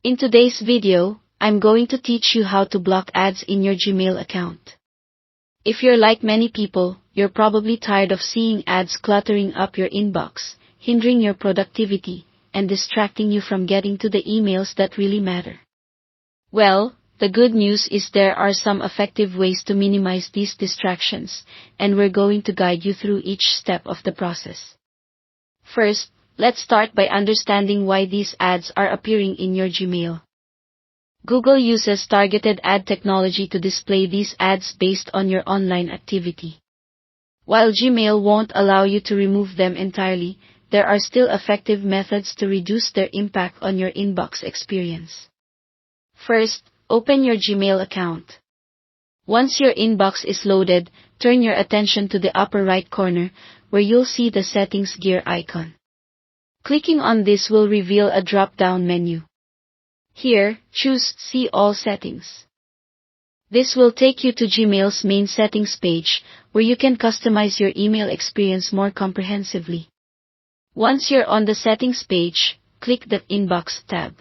In today's video, I'm going to teach you how to block ads in your Gmail account. If you're like many people, you're probably tired of seeing ads cluttering up your inbox, hindering your productivity, and distracting you from getting to the emails that really matter. Well, the good news is there are some effective ways to minimize these distractions, and we're going to guide you through each step of the process. First, let's start by understanding why these ads are appearing in your Gmail. Google uses targeted ad technology to display these ads based on your online activity. While Gmail won't allow you to remove them entirely, there are still effective methods to reduce their impact on your inbox experience. First, open your Gmail account. Once your inbox is loaded, turn your attention to the upper right corner, where you'll see the Settings gear icon. Clicking on this will reveal a drop-down menu. Here, choose See All Settings. This will take you to Gmail's main settings page, where you can customize your email experience more comprehensively. Once you're on the settings page, click the Inbox tab.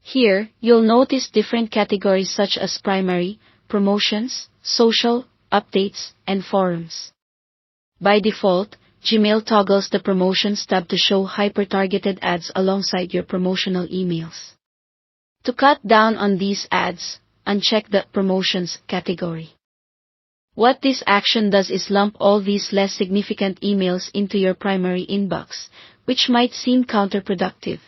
Here, you'll notice different categories such as primary, promotions, social, updates, and forums. By default, Gmail toggles the Promotions tab to show hyper-targeted ads alongside your promotional emails. To cut down on these ads, uncheck the Promotions category. What this action does is lump all these less significant emails into your primary inbox, which might seem counterproductive.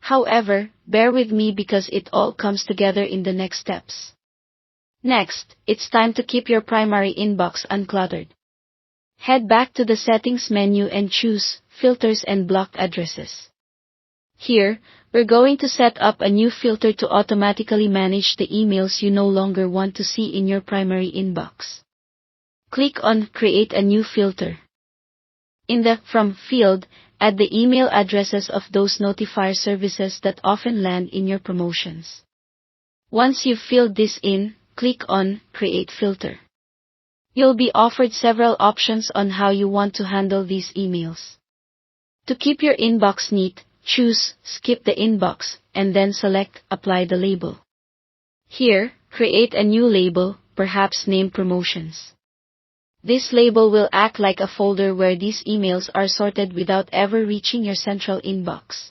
However, bear with me because it all comes together in the next steps. Next, it's time to keep your primary inbox uncluttered. Head back to the Settings menu and choose Filters and Blocked Addresses. Here, we're going to set up a new filter to automatically manage the emails you no longer want to see in your primary inbox. Click on Create a New Filter. In the From field, add the email addresses of those notifier services that often land in your promotions. Once you've filled this in, click on Create Filter. You'll be offered several options on how you want to handle these emails. To keep your inbox neat, choose Skip the Inbox, and then select Apply the label. Here, create a new label, perhaps named Promotions. This label will act like a folder where these emails are sorted without ever reaching your central inbox.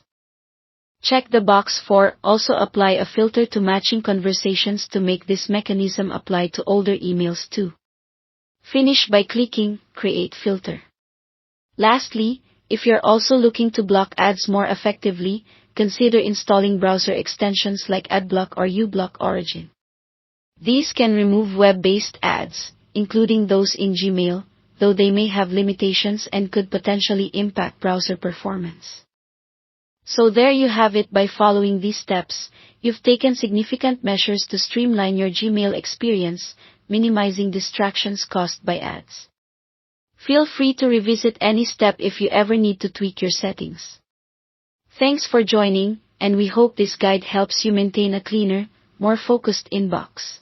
Check the box for Also apply a filter to matching conversations to make this mechanism apply to older emails too. Finish by clicking Create Filter. Lastly, if you're also looking to block ads more effectively, consider installing browser extensions like Adblock or uBlock Origin. These can remove web-based ads, including those in Gmail, though they may have limitations and could potentially impact browser performance. So there you have it. By following these steps, you've taken significant measures to streamline your Gmail experience, minimizing distractions caused by ads. Feel free to revisit any step if you ever need to tweak your settings. Thanks for joining, and we hope this guide helps you maintain a cleaner, more focused inbox.